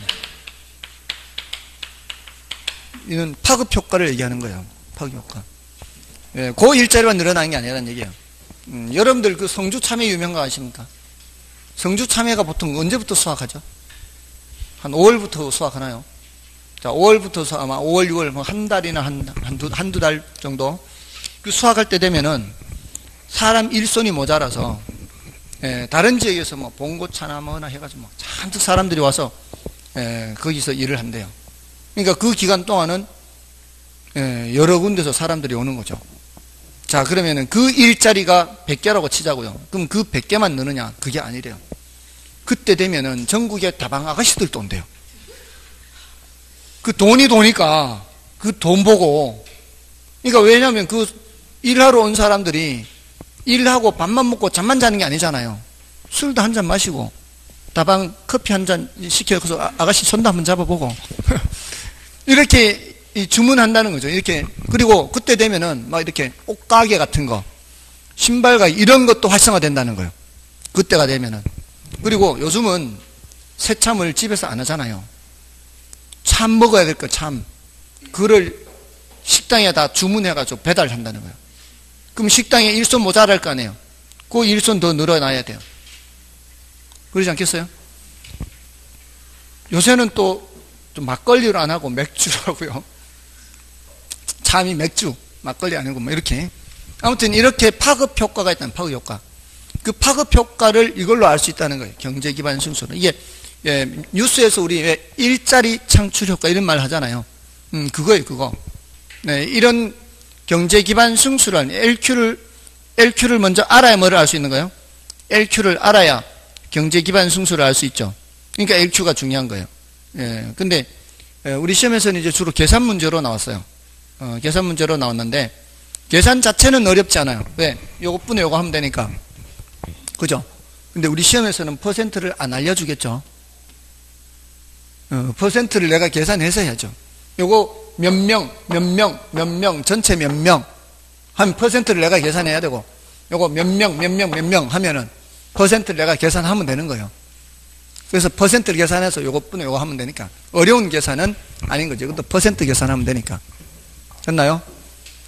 이는 파급 효과를 얘기하는 거예요. 파급 효과. 그 일자리만 늘어나는 게 아니라는 얘기예요. 여러분들 그 성주 참외 유명한 거 아십니까? 성주 참외가 보통 언제부터 수확하죠? 한 5월부터 수확하나요? 자, 5월부터 아마 5월, 6월, 뭐 한 달이나 한두 달 정도. 그 수확할 때 되면은 사람 일손이 모자라서, 다른 지역에서 뭐 봉고차나 뭐나 해가지고 뭐 잔뜩 사람들이 와서, 거기서 일을 한대요. 그러니까 그 기간 동안은, 여러 군데서 사람들이 오는 거죠. 자, 그러면은 그 일자리가 100개라고 치자고요. 그럼 그 100개만 느느냐? 그게 아니래요. 그때 되면은 전국에 다방 아가씨들도 온대요. 그 돈이 도니까 그 돈 보고, 그러니까 왜냐면 그 일하러 온 사람들이 일하고 밥만 먹고 잠만 자는 게 아니잖아요. 술도 한 잔 마시고 다방 커피 한 잔 시켜서 아가씨 손도 한번 잡아보고 이렇게 주문한다는 거죠. 이렇게. 그리고 그때 되면은 막 이렇게 옷가게 같은 거, 신발가게 이런 것도 활성화된다는 거예요. 그때가 되면은. 그리고 요즘은 새참을 집에서 안 하잖아요. 참 먹어야 될 거 참. 그걸 식당에다 주문해가지고 배달한다는 거예요. 그럼 식당에 일손 모자랄 거 아니에요. 그 일손 더 늘어나야 돼요. 그러지 않겠어요? 요새는 또 좀 막걸리로 안 하고 맥주라고요. 참이 맥주, 막걸리 아니고 뭐 이렇게. 아무튼 이렇게 파급 효과가 있다는 파급 효과. 그 파급 효과를 이걸로 알 수 있다는 거예요. 경제 기반 승수는. 이게 뉴스에서 우리 왜 일자리 창출 효과 이런 말 하잖아요. 그거예요, 그거. 네, 이런 경제 기반 승수란 LQ를 먼저 알아야 뭐를 알 수 있는 거예요? LQ를 알아야 경제 기반 승수를 알 수 있죠. 그러니까 LQ가 중요한 거예요. 근데 우리 시험에서는 이제 주로 계산 문제로 나왔어요. 계산 문제로 나왔는데 계산 자체는 어렵지 않아요. 왜? 요것분에 요거 하면 되니까. 그죠? 근데 우리 시험에서는 퍼센트를 안 알려주겠죠. 퍼센트를 내가 계산해서 해야죠. 요거 몇 명, 전체 몇 명 하면 퍼센트를 내가 계산해야 되고, 요거 몇 명 하면은 퍼센트를 내가 계산하면 되는 거예요. 그래서 퍼센트를 계산해서 요것분에 요거 하면 되니까 어려운 계산은 아닌 거죠. 이것도 퍼센트 계산하면 되니까. 됐나요?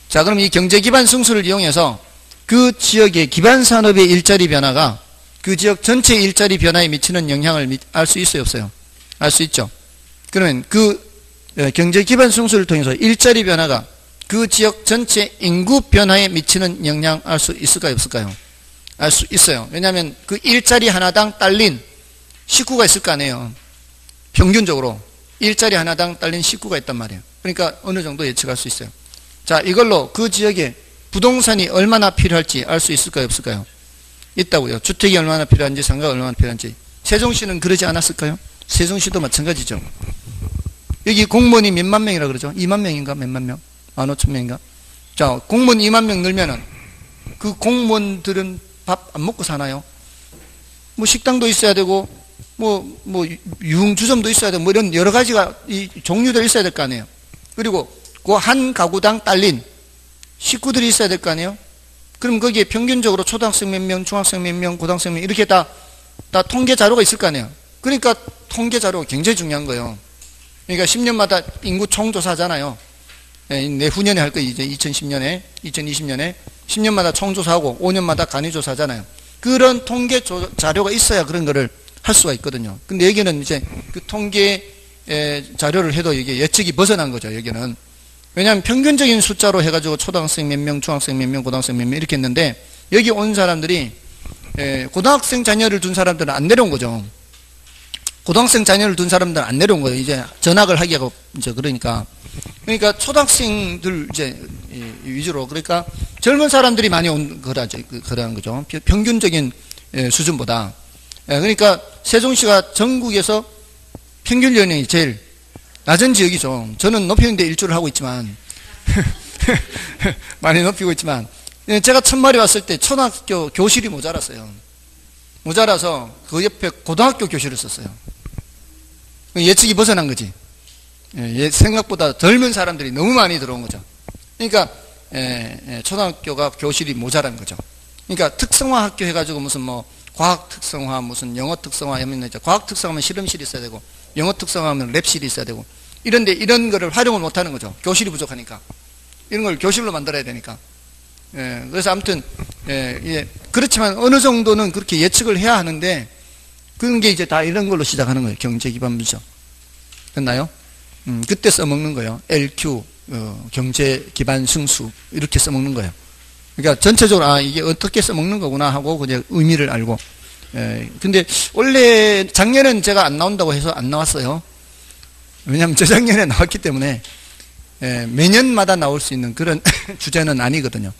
자, 그럼 이 경제 기반 승수를 이용해서 그 지역의 기반 산업의 일자리 변화가 그 지역 전체 일자리 변화에 미치는 영향을 알 수 있어요, 없어요? 알 수 있죠. 그러면 그 경제 기반 승수를 통해서 일자리 변화가 그 지역 전체 인구 변화에 미치는 영향 알 수 있을까요, 없을까요? 알 수 있어요. 왜냐하면 그 일자리 하나당 딸린 식구가 있을 거 아니에요. 평균적으로 일자리 하나당 딸린 식구가 있단 말이에요. 그러니까 어느 정도 예측할 수 있어요. 자, 이걸로 그 지역에 부동산이 얼마나 필요할지 알 수 있을까요, 없을까요? 있다고요. 주택이 얼마나 필요한지, 상가가 얼마나 필요한지. 세종시는 그러지 않았을까요? 세종시도 마찬가지죠. 여기 공무원이 몇만 명이라 그러죠? 2만 명인가? 몇만 명? 15,000명인가? 자, 공무원 2만 명 늘면은 그 공무원들은 밥 안 먹고 사나요? 뭐 식당도 있어야 되고, 뭐 유흥주점도 있어야 되고, 뭐 이런 여러 가지가 이 종류들이 있어야 될 거 아니에요. 그리고 그 한 가구당 딸린 식구들이 있어야 될 거 아니에요? 그럼 거기에 평균적으로 초등학생 몇 명, 중학생 몇 명, 고등학생 몇 명, 이렇게 다 통계 자료가 있을 거 아니에요? 그러니까 통계 자료가 굉장히 중요한 거예요. 그러니까 10년마다 인구 총조사하잖아요. 내후년에 할 거예요. 이제 2010년에, 2020년에 10년마다 총조사하고 5년마다 간이조사하잖아요. 그런 통계 자료가 있어야 그런 거를 할 수가 있거든요. 근데 여기는 이제 그 통계 자료를 해도 이게 예측이 벗어난 거죠. 여기는. 왜냐하면 평균적인 숫자로 해가지고 초등학생 몇 명, 중학생 몇 명, 고등학생 몇 명 이렇게 했는데 여기 온 사람들이 고등학생 자녀를 둔 사람들은 안 내려온 거죠. 고등학생 자녀를 둔 사람들은 안 내려온 거예요. 이제 전학을 하게 하고 이제 그러니까 초등학생들 이제 위주로 그러니까 젊은 사람들이 많이 온 거라죠. 그러는 거죠. 평균적인 수준보다. 그러니까 세종시가 전국에서 평균 연령이 제일 낮은 지역이죠. 저는 높이는데 일주를 하고 있지만 많이 높이고 있지만 제가 첫말에 왔을 때 초등학교 교실이 모자랐어요. 모자라서 그 옆에 고등학교 교실을 썼어요. 예측이 벗어난 거지. 생각보다 젊은 사람들이 너무 많이 들어온 거죠. 그러니까 초등학교가 교실이 모자란 거죠. 그러니까 특성화 학교 해가지고 무슨 뭐 과학 특성화, 무슨 영어 특성화 하면 과학 특성화하면 실험실이 있어야 되고 영어 특성화하면 랩실이 있어야 되고 이런데 이런 거를 활용을 못하는 거죠. 교실이 부족하니까 이런 걸 교실로 만들어야 되니까. 그래서 아무튼 그렇지만 어느 정도는 그렇게 예측을 해야 하는데 그런 게 이제 다 이런 걸로 시작하는 거예요. 경제 기반 분석. 됐나요? 그때 써먹는 거예요. LQ, 경제 기반 승수 이렇게 써먹는 거예요. 그러니까 전체적으로 이게 어떻게 써먹는 거구나 하고 그냥 의미를 알고. 근데 원래 작년엔 제가 안 나온다고 해서 안 나왔어요. 왜냐하면 저작년에 나왔기 때문에 매년마다 나올 수 있는 그런 주제는 아니거든요.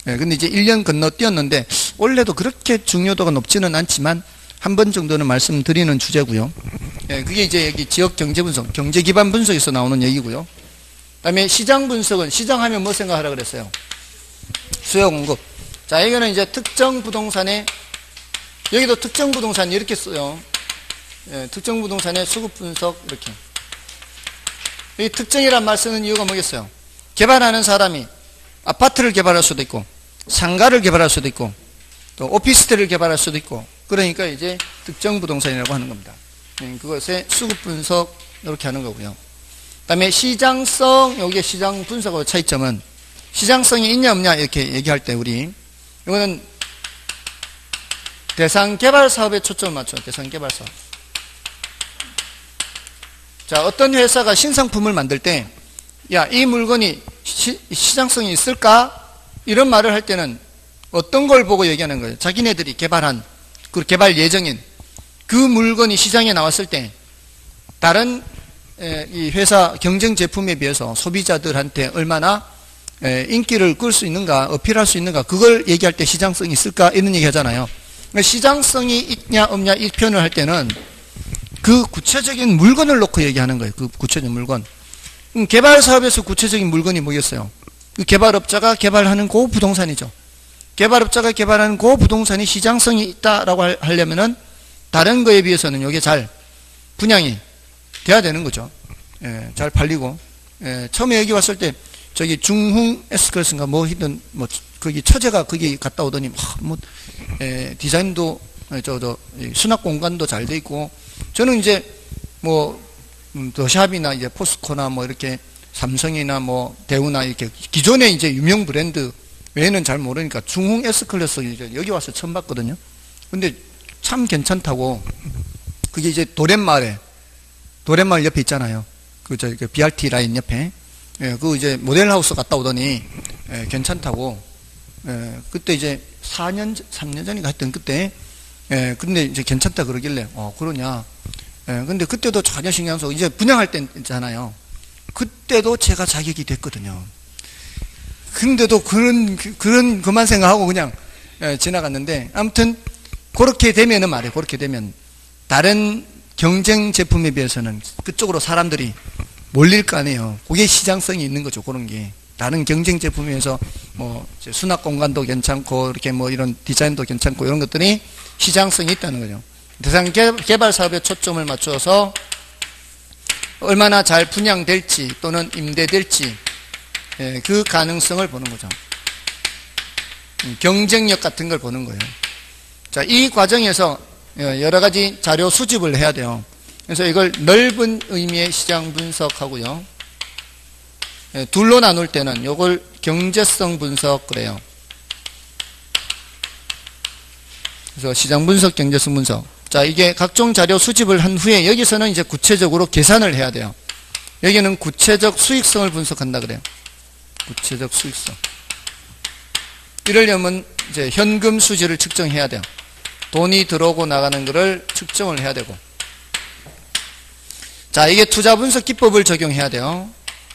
근데 이제 1년 건너뛰었는데 원래도 그렇게 중요도가 높지는 않지만 한 번 정도는 말씀드리는 주제고요. 그게 이제 여기 지역 경제 분석, 경제 기반 분석에서 나오는 얘기고요. 그다음에 시장 분석은 시장하면 뭐 생각하라 그랬어요? 수요 공급. 자, 이거는 이제 특정 부동산의 여기도 특정 부동산 이렇게 써요. 특정 부동산의 수급 분석 이렇게. 이 특정이란 말 쓰는 이유가 뭐겠어요? 개발하는 사람이 아파트를 개발할 수도 있고 상가를 개발할 수도 있고 또 오피스텔을 개발할 수도 있고 그러니까 이제 특정 부동산이라고 하는 겁니다. 그것의 수급 분석 이렇게 하는 거고요. 그 다음에 시장성, 여기에 시장 분석하고 차이점은 시장성이 있냐 없냐 이렇게 얘기할 때 우리 이거는 대상 개발 사업에 초점을 맞춰요. 대상 개발 사업. 자, 어떤 회사가 신상품을 만들 때 야, 이 물건이 시장성이 있을까? 이런 말을 할 때는 어떤 걸 보고 얘기하는 거예요? 자기네들이 개발한 그 개발 예정인 그 물건이 시장에 나왔을 때 다른 이 회사 경쟁 제품에 비해서 소비자들한테 얼마나 인기를 끌 수 있는가, 어필할 수 있는가, 그걸 얘기할 때 시장성이 있을까 이런 얘기 하잖아요. 시장성이 있냐 없냐 이 표현을 할 때는 그 구체적인 물건을 놓고 얘기하는 거예요. 그 구체적인 물건. 개발 사업에서 구체적인 물건이 뭐겠어요? 그 개발업자가 개발하는 그 부동산이죠. 개발업자가 개발하는 그 부동산이 시장성이 있다라고 하려면은 다른 거에 비해서는 이게 잘 분양이 돼야 되는 거죠. 잘 팔리고. 처음에 여기 왔을 때 저기 중흥 에스컬스인가 뭐 하든 뭐 거기 처제가 거기 갔다 오더니 디자인도 수납 공간도 잘 돼 있고 저는 이제 뭐 더샵이나 이제 포스코나 뭐 이렇게 삼성이나 뭐 대우나 이렇게 기존의 이제 유명 브랜드 외에는 잘 모르니까 중흥 S클래스 이제 여기 와서 처음 봤거든요. 근데 참 괜찮다고. 그게 이제 도련마을 옆에 있잖아요. 그 BRT 라인 옆에. 그 이제 모델하우스 갔다 오더니 괜찮다고. 그때 이제 3년 전인가 했던 그때. 근데 이제 괜찮다 그러길래 그러냐. 근데 그때도 전혀 신경 안 쓰고 이제 분양할 때 있잖아요. 그때도 제가 자격이 됐거든요. 근데도 그만 생각하고 그냥 지나갔는데, 아무튼 그렇게 되면은 말이에요. 그렇게 되면 다른 경쟁 제품에 비해서는 그쪽으로 사람들이 몰릴 거 아니에요. 그게 시장성이 있는 거죠. 그런 게. 다른 경쟁 제품에서 뭐 수납 공간도 괜찮고 이렇게 뭐 이런 디자인도 괜찮고 이런 것들이 시장성이 있다는 거죠. 대상 개발 사업에 초점을 맞춰서 얼마나 잘 분양될지 또는 임대될지 그 가능성을 보는 거죠. 경쟁력 같은 걸 보는 거예요. 자, 이 과정에서 여러 가지 자료 수집을 해야 돼요. 그래서 이걸 넓은 의미의 시장 분석하고요. 둘로 나눌 때는 이걸 경제성 분석 그래요. 그래서 시장 분석, 경제성 분석. 자, 이게 각종 자료 수집을 한 후에 여기서는 이제 구체적으로 계산을 해야 돼요. 여기는 구체적 수익성을 분석한다 그래요. 구체적 수익성. 이러려면 이제 현금 수지를 측정해야 돼요. 돈이 들어오고 나가는 것을 측정을 해야 되고. 자, 이게 투자 분석 기법을 적용해야 돼요.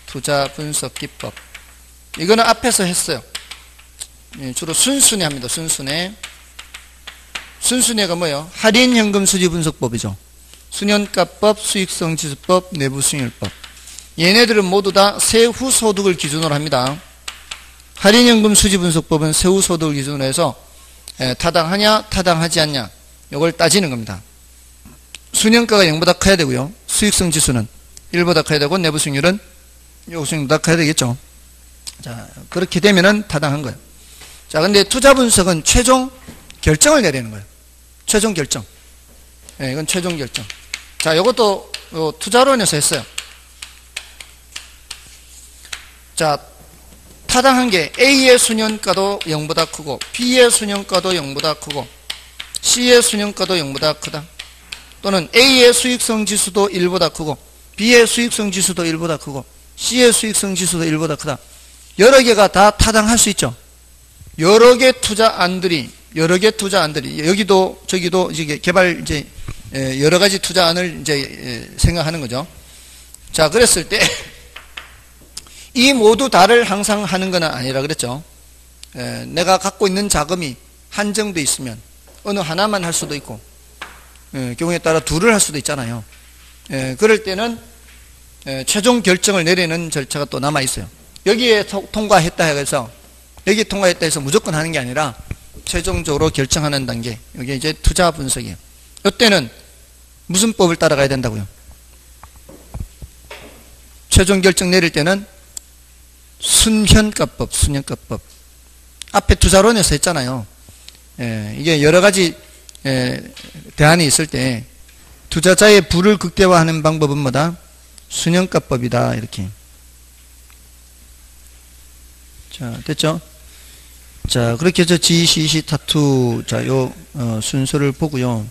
투자 분석 기법. 이거는 앞에서 했어요. 주로 순순히 합니다. 순순히. 순순히가 뭐예요? 할인 현금 수지 분석법이죠. 순현가법, 수익성 지수법, 내부 수익률법. 얘네들은 모두 다 세후 소득을 기준으로 합니다. 할인 현금 수지 분석법은 세후 소득을 기준으로 해서 타당하냐, 타당하지 않냐, 이걸 따지는 겁니다. 순현가가 0보다 커야 되고요. 수익성 지수는 1보다 커야 되고, 내부 수익률은 요 수익률보다 커야 되겠죠. 자, 그렇게 되면은 타당한 거예요. 자, 근데 투자 분석은 최종 결정을 내리는 거예요. 최종 결정. 이건 최종 결정. 자, 요것도 투자론에서 했어요. 자, 타당한 게 A의 순현가도 0보다 크고, B의 순현가도 0보다 크고, C의 순현가도 0보다 크다. 또는 A의 수익성 지수도 1보다 크고, B의 수익성 지수도 1보다 크고, C의 수익성 지수도 1보다 크다. 여러 개가 다 타당할 수 있죠. 여러 개 투자안들이 여기도 저기도 이제 개발 이제 여러 가지 투자안을 이제 생각하는 거죠. 자, 그랬을 때 이 모두 다를 항상 하는 건 아니라 그랬죠. 내가 갖고 있는 자금이 한정돼 있으면 어느 하나만 할 수도 있고, 경우에 따라 둘을 할 수도 있잖아요. 그럴 때는 최종 결정을 내리는 절차가 또 남아 있어요. 여기에 통과했다 해서 여기 통과했다 해서 무조건 하는 게 아니라 최종적으로 결정하는 단계. 이게 이제 투자 분석이에요. 이때는 무슨 법을 따라가야 된다고요? 최종 결정 내릴 때는 순현가법. 앞에 투자론에서 했잖아요. 이게 여러 가지 대안이 있을 때 투자자의 부를 극대화하는 방법은 뭐다? 순현가법이다. 이렇게. 자, 됐죠? 자, 그렇게 해서 지, 시, 시, 타투, 자, 요, 순서를 보고요.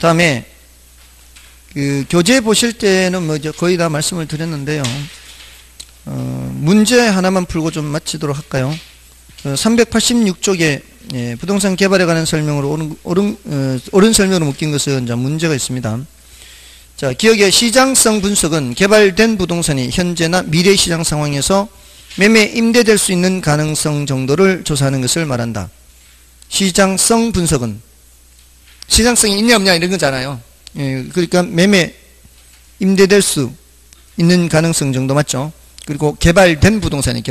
다음에, 교재 보실 때는 뭐, 거의 다 말씀을 드렸는데요. 문제 하나만 풀고 좀 마치도록 할까요? 386쪽에, 부동산 개발에 관한 설명으로, 옳은 설명으로 묶인 것은 이제 문제가 있습니다. 자, 기억의 시장성 분석은 개발된 부동산이 현재나 미래 시장 상황에서 매매 임대될 수 있는 가능성 정도를 조사하는 것을 말한다. 시장성 분석은 시장성이 있냐 없냐 이런 거잖아요. 그러니까 매매 임대될 수 있는 가능성 정도 맞죠? 그리고 개발된 부동산이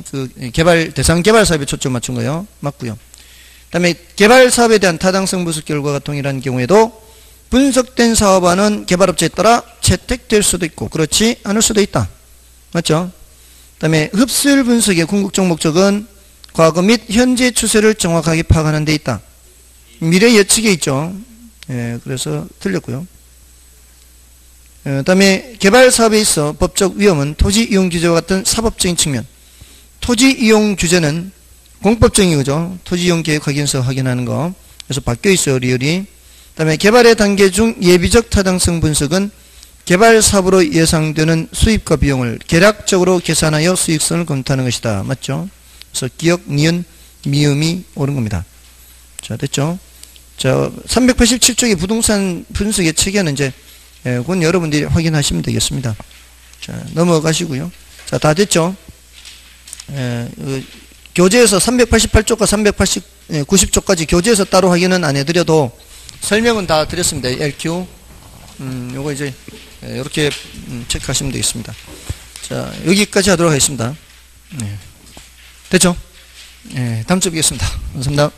그 개발 대상 개발 사업에 초점 맞춘 거예요. 맞고요. 그다음에 개발 사업에 대한 타당성 분석 결과가 동일한 경우에도 분석된 사업안은 개발업체에 따라 채택될 수도 있고 그렇지 않을 수도 있다. 맞죠? 그 다음에 흡수율 분석의 궁극적 목적은 과거 및 현재 추세를 정확하게 파악하는 데 있다. 미래 예측에 있죠. 그래서 틀렸고요. 그 다음에 개발 사업에 있어 법적 위험은 토지 이용 규제와 같은 사법적인 측면. 토지 이용 규제는 공법적인 거죠. 토지 이용 계획 확인서 확인하는 거. 그래서 바뀌어 있어요. 리얼이. 그 다음에 개발의 단계 중 예비적 타당성 분석은 개발 사업으로 예상되는 수입과 비용을 계략적으로 계산하여 수익성을 검토하는 것이다. 맞죠? 그래서 기억, 니은, 미음이 옳은 겁니다. 자, 됐죠? 자, 387쪽의 부동산 분석의 체계는 이제, 그건 여러분들이 확인하시면 되겠습니다. 자, 넘어가시고요. 자, 다 됐죠? 교재에서 388쪽과 90쪽까지 교재에서 따로 확인은 안 해드려도 설명은 다 드렸습니다. LQ. 요거 이제, 이렇게 체크하시면 되겠습니다. 자, 여기까지 하도록 하겠습니다. 네. 됐죠? 네, 다음 주에 뵙겠습니다. 감사합니다.